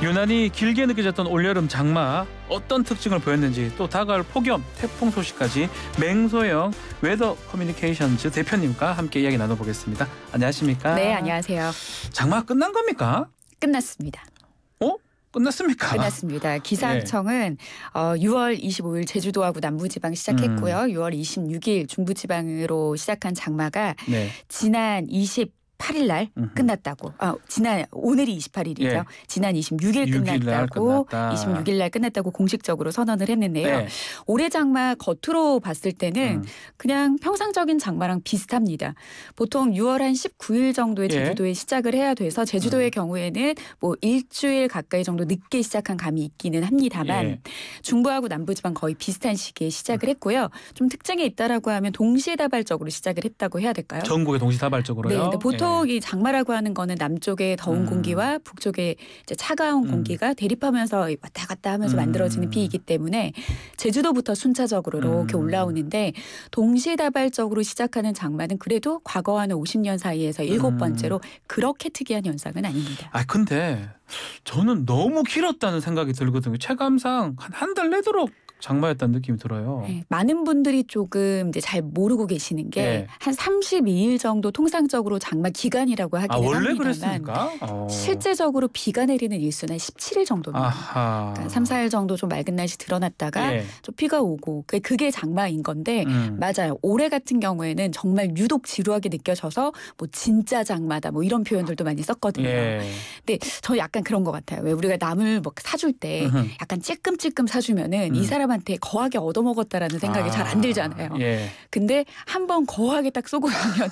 유난히 길게 느껴졌던 올여름 장마 어떤 특징을 보였는지 또 다가올 폭염, 태풍 소식까지 맹소영 웨더 커뮤니케이션즈 대표님과 함께 이야기 나눠보겠습니다. 안녕하십니까? 네, 안녕하세요. 장마 끝난 겁니까? 끝났습니다. 끝났습니까? 끝났습니다. 기상청은 6월 25일 제주도하고 남부지방 시작했고요. 6월 26일 중부지방으로 시작한 장마가 지난 28일 날 끝났다고. 오늘이 28일이죠. 예. 지난 26일 끝났다고. 26일 날 끝났다고 공식적으로 선언을 했는데요. 네. 올해 장마 겉으로 봤을 때는 그냥 평상적인 장마랑 비슷합니다. 보통 6월 한 19일 정도에 제주도에 시작을 해야 돼서 제주도의 경우에는 뭐 일주일 가까이 정도 늦게 시작한 감이 있기는 합니다만 중부하고 남부지방 거의 비슷한 시기에 시작을 했고요. 좀 특징이 있다라고 하면 동시다발적으로 시작을 했다고 해야 될까요? 전국에 동시다발적으로요? 네. 근데 보통 이 장마라고 하는 거는 남쪽의 더운 공기와 북쪽의 이제 차가운 공기가 대립하면서 왔다 갔다 하면서 만들어지는 비이기 때문에 제주도부터 순차적으로 이렇게 올라오는데 동시다발적으로 시작하는 장마는 그래도 과거 한 50년 사이에서 7번째로 그렇게 특이한 현상은 아닙니다. 근데 저는 너무 길었다는 생각이 들거든요. 체감상 한 달 내도록 장마였다는 느낌이 들어요. 네, 많은 분들이 조금 이제 잘 모르고 계시는 게 한 32일 정도 통상적으로 장마 기간이라고 하기는 원래 합니다만 그랬습니까? 실제적으로 비가 내리는 일수는 17일 정도입니다. 그러니까 3, 4일 정도 좀 맑은 날씨 드러났다가 좀 비가 오고 그게 장마인 건데 맞아요. 올해 같은 경우에는 정말 유독 지루하게 느껴져서 뭐 진짜 장마다 뭐 이런 표현들도 많이 썼거든요. 근데 저 약간 그런 것 같아요. 왜 우리가 남을 뭐 사줄 때 약간 찔끔찔끔 사주면은 이 사람한테 거하게 얻어먹었다라는 생각이 잘 안 들잖아요. 근데 한번 거하게 딱 쏘고 나면은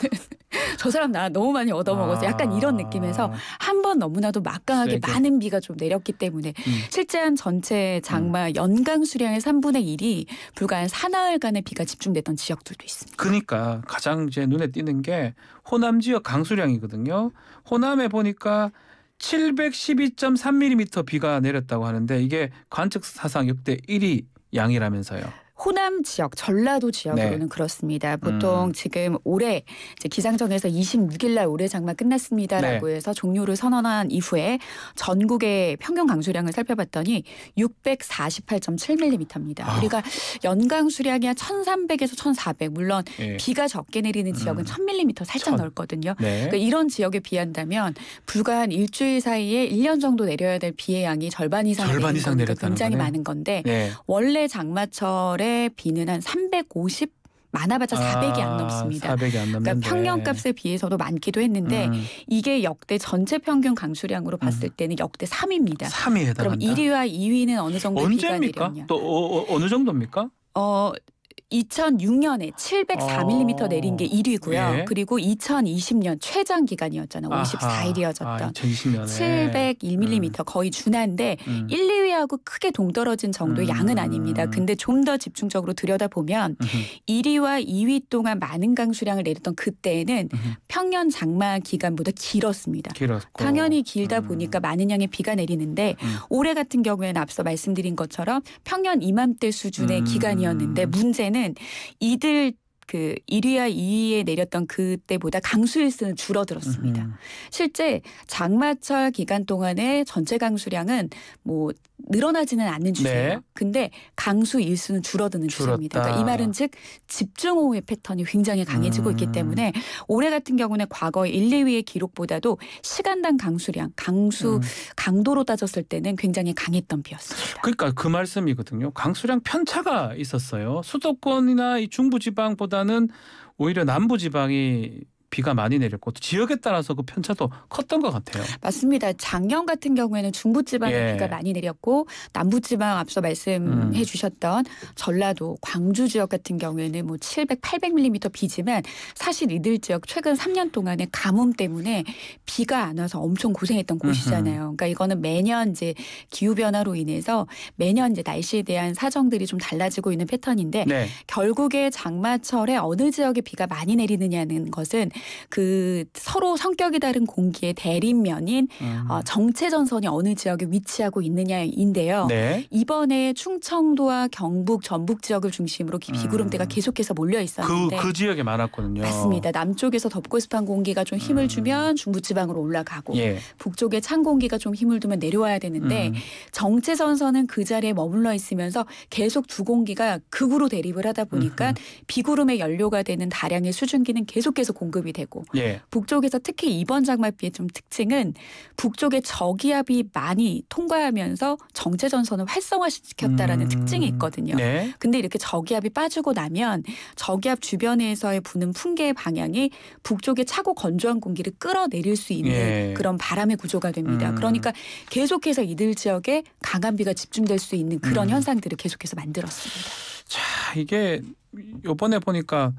저 사람 나 너무 많이 얻어먹었어. 약간 이런 느낌에서 한 번 너무나도 막강하게 많은 비가 좀 내렸기 때문에 실제 한 전체 장마 연강 수량의 3분의 1이 불과 한 사나흘간의 비가 집중됐던 지역들도 있습니다. 그러니까 가장 제 눈에 띄는 게 호남 지역 강수량이거든요. 호남에 보니까 712.3mm 비가 내렸다고 하는데 이게 관측 사상 역대 1위 양이라면서요. 호남 지역, 전라도 지역으로는 그렇습니다. 보통 지금 올해 이제 기상청에서 26일 날 올해 장마 끝났습니다라고 해서 종료를 선언한 이후에 전국의 평균 강수량을 살펴봤더니 648.7mm입니다. 우리가 연강 수량이 한 1,300에서 1,400. 물론 비가 적게 내리는 지역은 1,000mm 살짝 넓거든요. 그러니까 이런 지역에 비한다면 불과 한 일주일 사이에 1년 정도 내려야 될 비의 양이 절반 이상 내리는 건 굉장히 많은 건데 원래 장마철에 비는 한 350 많아봤자 400이 안 넘습니다. 400이 안 넘는데. 그러니까 평년값에 비해서도 많기도 했는데 이게 역대 전체 평균 강수량으로 봤을 때는 역대 3위입니다. 3위에 해당한다. 그럼 1위와 2위는 어느 정도 비가 내렸냐? 또 어느 정도입니까? 2006년에 704mm 내린 게 1위고요. 그리고 2020년 최장 기간이었잖아요. 54일이었던 2020년에 701mm 거의 준한데 1, 2위하고 크게 동떨어진 정도의 양은 아닙니다. 근데 좀 더 집중적으로 들여다보면 1위와 2위 동안 많은 강수량을 내렸던 그때에는 평년 장마 기간보다 길었습니다. 당연히 길다 보니까 많은 양의 비가 내리는데 올해 같은 경우에는 앞서 말씀드린 것처럼 평년 이맘때 수준의 기간이었는데 문제는 이들 그 1위와 2위에 내렸던 그때보다 강수일수는 줄어들었습니다. 실제 장마철 기간 동안의 전체 강수량은 뭐 늘어나지는 않는 추세예요. 근데 강수 일수는 줄어드는 추세입니다. 그러니까 이 말은 즉 집중호우의 패턴이 굉장히 강해지고 있기 때문에 올해 같은 경우는 과거 1, 2위의 기록보다도 시간당 강수량, 강도로 따졌을 때는 굉장히 강했던 비였습니다. 그러니까 그 말씀이거든요. 강수량 편차가 있었어요. 수도권이나 이 중부지방보다는 오히려 남부지방이 비가 많이 내렸고 또 지역에 따라서 그 편차도 컸던 것 같아요. 맞습니다. 작년 같은 경우에는 중부지방에 비가 많이 내렸고 남부지방 앞서 말씀해 주셨던 전라도, 광주 지역 같은 경우에는 뭐 700, 800mm 비지만 사실 이들 지역 최근 3년 동안의 가뭄 때문에 비가 안 와서 엄청 고생했던 곳이잖아요. 그러니까 이거는 매년 이제 기후 변화로 인해서 매년 이제 날씨에 대한 사정들이 좀 달라지고 있는 패턴인데 결국에 장마철에 어느 지역에 비가 많이 내리느냐는 것은 그 서로 성격이 다른 공기의 대립면인 정체전선이 어느 지역에 위치하고 있느냐인데요. 네. 이번에 충청도와 경북, 전북 지역을 중심으로 비구름대가 계속해서 몰려 있었는데 그 지역에 많았거든요. 맞습니다. 남쪽에서 덥고 습한 공기가 좀 힘을 주면 중부지방으로 올라가고 예. 북쪽에 찬 공기가 좀 힘을 두면 내려와야 되는데 정체전선은 그 자리에 머물러 있으면서 계속 두 공기가 극으로 대립을 하다 보니까 비구름의 연료가 되는 다량의 수증기는 계속해서 공급이 되고 예. 북쪽에서 특히 이번 장맛비의 좀 특징은 북쪽에 저기압이 많이 통과하면서 정체전선을 활성화시켰다라는 특징이 있거든요. 네. 근데 이렇게 저기압이 빠지고 나면 저기압 주변에서의 부는 풍계의 방향이 북쪽에 차고 건조한 공기를 끌어내릴 수 있는 예. 그런 바람의 구조가 됩니다. 그러니까 계속해서 이들 지역에 강한 비가 집중될 수 있는 그런 현상들을 계속해서 만들었습니다. 자, 이게 이번에 보니까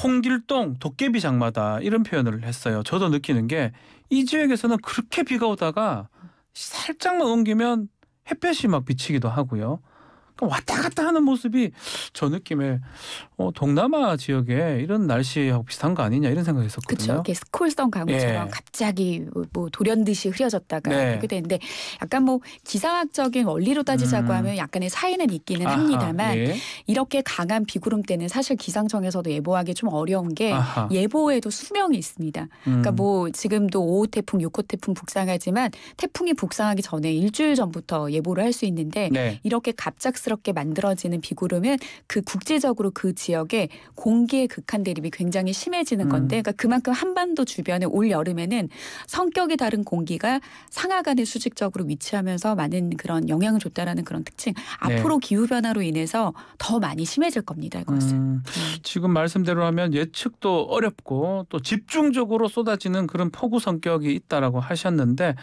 홍길동 도깨비 장마다 이런 표현을 했어요. 저도 느끼는 게 이 지역에서는 그렇게 비가 오다가 살짝만 옮기면 햇볕이 막 비치기도 하고요. 왔다 갔다 하는 모습이 저 느낌에 동남아 지역에 이런 날씨하고 비슷한 거 아니냐 이런 생각했었거든요. 그렇죠. 이렇게 스콜성 강우처럼 예. 갑자기 뭐 돌연듯이 흐려졌다가 네. 그렇게 되는데 약간 뭐 기상학적인 원리로 따지자고 하면 약간의 차이는 있기는 아하, 합니다만 예. 이렇게 강한 비구름 때는 사실 기상청에서도 예보하기 좀 어려운 게 아하. 예보에도 수명이 있습니다. 그러니까 뭐 지금도 5호 태풍, 6호 태풍 북상하지만 태풍이 북상하기 전에 일주일 전부터 예보를 할 수 있는데 네. 이렇게 갑작스럽게 만들어지는 비구름은 그 국제적으로 그 지역에 공기의 극한 대립이 굉장히 심해지는 건데 그러니까 그만큼 한반도 주변에 올 여름에는 성격이 다른 공기가 상하간에 수직적으로 위치하면서 많은 그런 영향을 줬다라는 그런 특징. 앞으로 기후변화로 인해서 더 많이 심해질 겁니다. 이것은. 지금 말씀대로 하면 예측도 어렵고 또 집중적으로 쏟아지는 그런 폭우 성격이 있다라고 하셨는데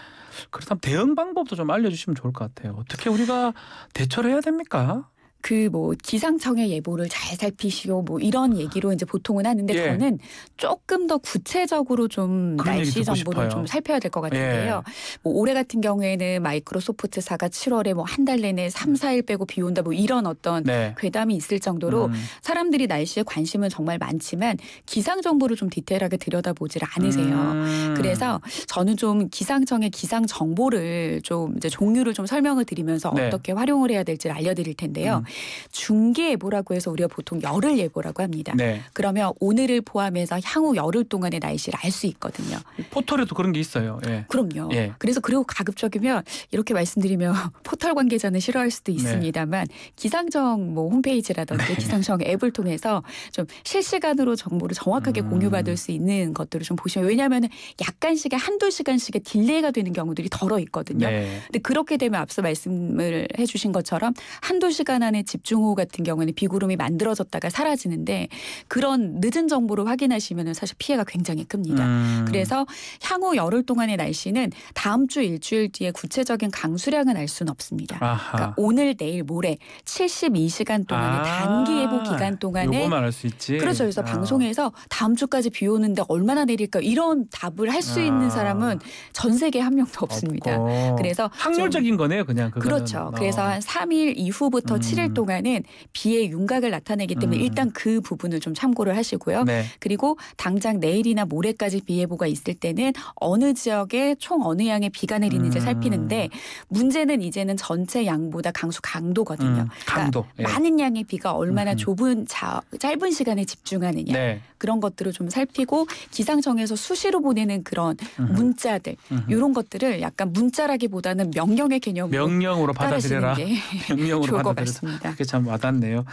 그렇다면 대응 방법도 좀 알려주시면 좋을 것 같아요. 어떻게 우리가 대처를 해야 됩니까? 그 뭐 기상청의 예보를 잘 살피시오 뭐 이런 얘기로 이제 보통은 하는데 예. 저는 조금 더 구체적으로 좀 그런 얘기 날씨 듣고 정보를 싶어요. 좀 살펴야 될 것 같은데요. 뭐 올해 같은 경우에는 마이크로소프트사가 7월에 뭐 한 달 내내 3, 4일 빼고 비 온다 뭐 이런 어떤 네. 괴담이 있을 정도로 사람들이 날씨에 관심은 정말 많지만 기상 정보를 좀 디테일하게 들여다보질 않으세요. 그래서 저는 좀 기상청의 기상 정보를 좀 이제 종류를 좀 설명을 드리면서 네. 어떻게 활용을 해야 될지를 알려드릴 텐데요. 중기 예보라고 해서 우리가 보통 열흘 예보라고 합니다. 네. 그러면 오늘을 포함해서 향후 열흘 동안의 날씨를 알 수 있거든요. 포털에도 그런 게 있어요. 예. 그럼요. 예. 그래서 그리고 가급적이면 이렇게 말씀드리면 포털 관계자는 싫어할 수도 있습니다만 기상청 뭐 홈페이지라든지 기상청 앱을 통해서 좀 실시간으로 정보를 정확하게 공유받을 수 있는 것들을 좀 보시면 왜냐하면 약간씩의 한두 시간씩의 딜레이가 되는 경우들이 덜어 있거든요. 네. 근데 그렇게 되면 앞서 말씀을 해주신 것처럼 한두 시간 안에 집중호우 같은 경우에는 비구름이 만들어졌다가 사라지는데 그런 늦은 정보를 확인하시면 사실 피해가 굉장히 큽니다. 그래서 향후 열흘 동안의 날씨는 다음 주 일주일 뒤에 구체적인 강수량은 알 수는 없습니다. 아하. 그러니까 오늘 내일 모레 72시간 동안의 단기 예보 기간 동안에 요거만 알 수 있지. 그렇죠. 그래서 방송에서 다음 주까지 비 오는데 얼마나 내릴까 이런 답을 할 수 있는 사람은 전 세계에 한 명도 없습니다. 없고. 그래서 확률적인 거네요, 그냥 그거는. 그렇죠. 그래서 한 3일 이후부터 7일 동안은 비의 윤곽을 나타내기 때문에 일단 그 부분을 좀 참고를 하시고요. 네. 그리고 당장 내일이나 모레까지 비 예보가 있을 때는 어느 지역에 총 어느 양의 비가 내리는지 살피는데 문제는 이제는 전체 양보다 강수 강도거든요. 강도. 그러니까 많은 양의 비가 얼마나 짧은 시간에 집중하느냐. 네. 그런 것들을 좀 살피고 기상청에서 수시로 보내는 그런 문자들 이런 것들을 약간 문자라기보다는 명령의 개념으로 명령으로 받아들여라. 따르시는 게 명령으로 좋을 것 받아들여라. 같습니다. 그게 참 와닿네요.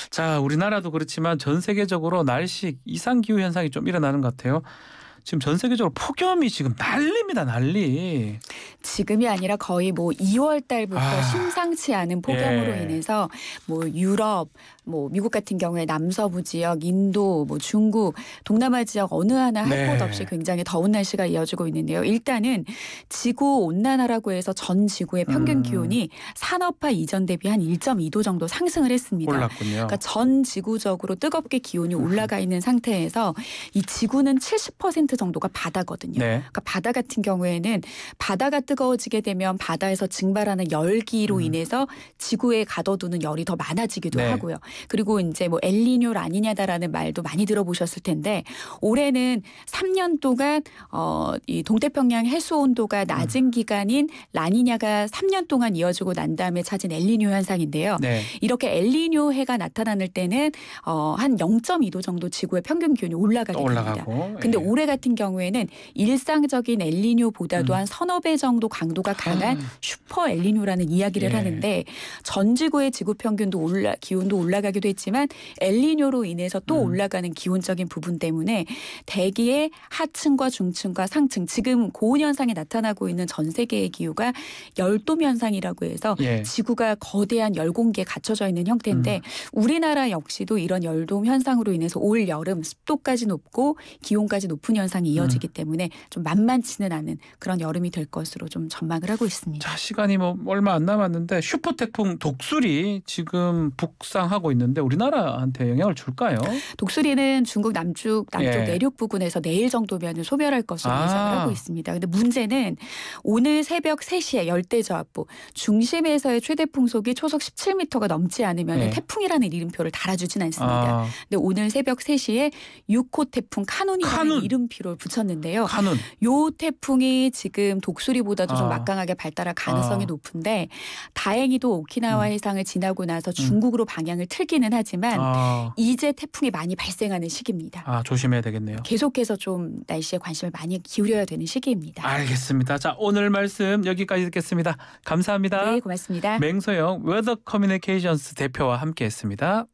자, 우리나라도 그렇지만 전 세계적으로 날씨 이상 기후 현상이 좀 일어나는 것 같아요. 지금 전 세계적으로 폭염이 지금 난리입니다, 난리. 지금이 아니라 거의 뭐 2월 달부터 심상치 않은 폭염으로 인해서 뭐 유럽, 뭐 미국 같은 경우에 남서부 지역, 인도, 뭐 중국, 동남아 지역 어느 하나 할 것 없이 굉장히 더운 날씨가 이어지고 있는데요. 일단은 지구 온난화라고 해서 전 지구의 평균 기온이 산업화 이전 대비 한 1.2도 정도 상승을 했습니다. 올랐군요. 그러니까 전 지구적으로 뜨겁게 기온이 올라가 있는 상태에서 이 지구는 70% 정도가 바다거든요. 네. 그러니까 바다 같은 경우에는 바다가 뜨거워지게 되면 바다에서 증발하는 열기로 인해서 지구에 가둬두는 열이 더 많아지기도 네. 하고요. 그리고 이제 뭐 엘니뇨 라니냐다라는 말도 많이 들어보셨을 텐데 올해는 3년 동안 이 동태평양 해수 온도가 낮은 기간인 라니냐가 3년 동안 이어지고 난 다음에 찾은 엘니뇨 현상인데요. 네. 이렇게 엘니뇨 해가 나타날 때는 한 0.2도 정도 지구의 평균 기온이 올라가게 됩니다. 올라가고. 근데 예. 올해 같은 경우에는 일상적인 엘니뇨보다도 한 서너 배 정도 강도가 강한 슈퍼 엘니뇨라는 이야기를 예. 하는데 전 지구의 지구 평균도 기온도 올라가기도 했지만 엘니뇨로 인해서 또 올라가는 기온적인 부분 때문에 대기의 하층과 중층과 상층 지금 고온 현상이 나타나고 있는 전 세계의 기후가 열돔 현상이라고 해서 예. 지구가 거대한 열공기에 갇혀져 있는 형태인데 우리나라 역시도 이런 열돔 현상으로 인해서 올 여름 습도까지 높고 기온까지 높은 현상이 이어지기 때문에 좀 만만치는 않은 그런 여름이 될 것으로 좀 전망을 하고 있습니다. 자, 시간이 뭐 얼마 안 남았는데 슈퍼 태풍 독수리 지금 북상하고 있는데 우리나라한테 영향을 줄까요? 독수리는 중국 남쪽 예. 내륙 부근에서 내일 정도면 소멸할 것으로 예상을 하고 있습니다. 근데 문제는 오늘 새벽 3시에 열대저압부 중심에서의 최대 풍속이 초속 17m가 넘지 않으면 예. 태풍이라는 이름표를 달아주진 않습니다. 근데 오늘 새벽 3시에 6호 태풍 카눈이라는 카눈. 이름표를 붙였는데요. 카눈. 요 태풍이 지금 독수리보다도 좀 아. 막강하게 발달할 가능성이 높은데 다행히도 오키나와 해상을 지나고 나서 중국으로 방향을 틀기는 하지만 이제 태풍이 많이 발생하는 시기입니다. 조심해야 되겠네요. 계속해서 좀 날씨에 관심을 많이 기울여야 되는 시기입니다. 알겠습니다. 자, 오늘 말씀 여기까지 듣겠습니다. 감사합니다. 네, 고맙습니다. 맹소영 웨더 커뮤니케이션스 대표와 함께했습니다.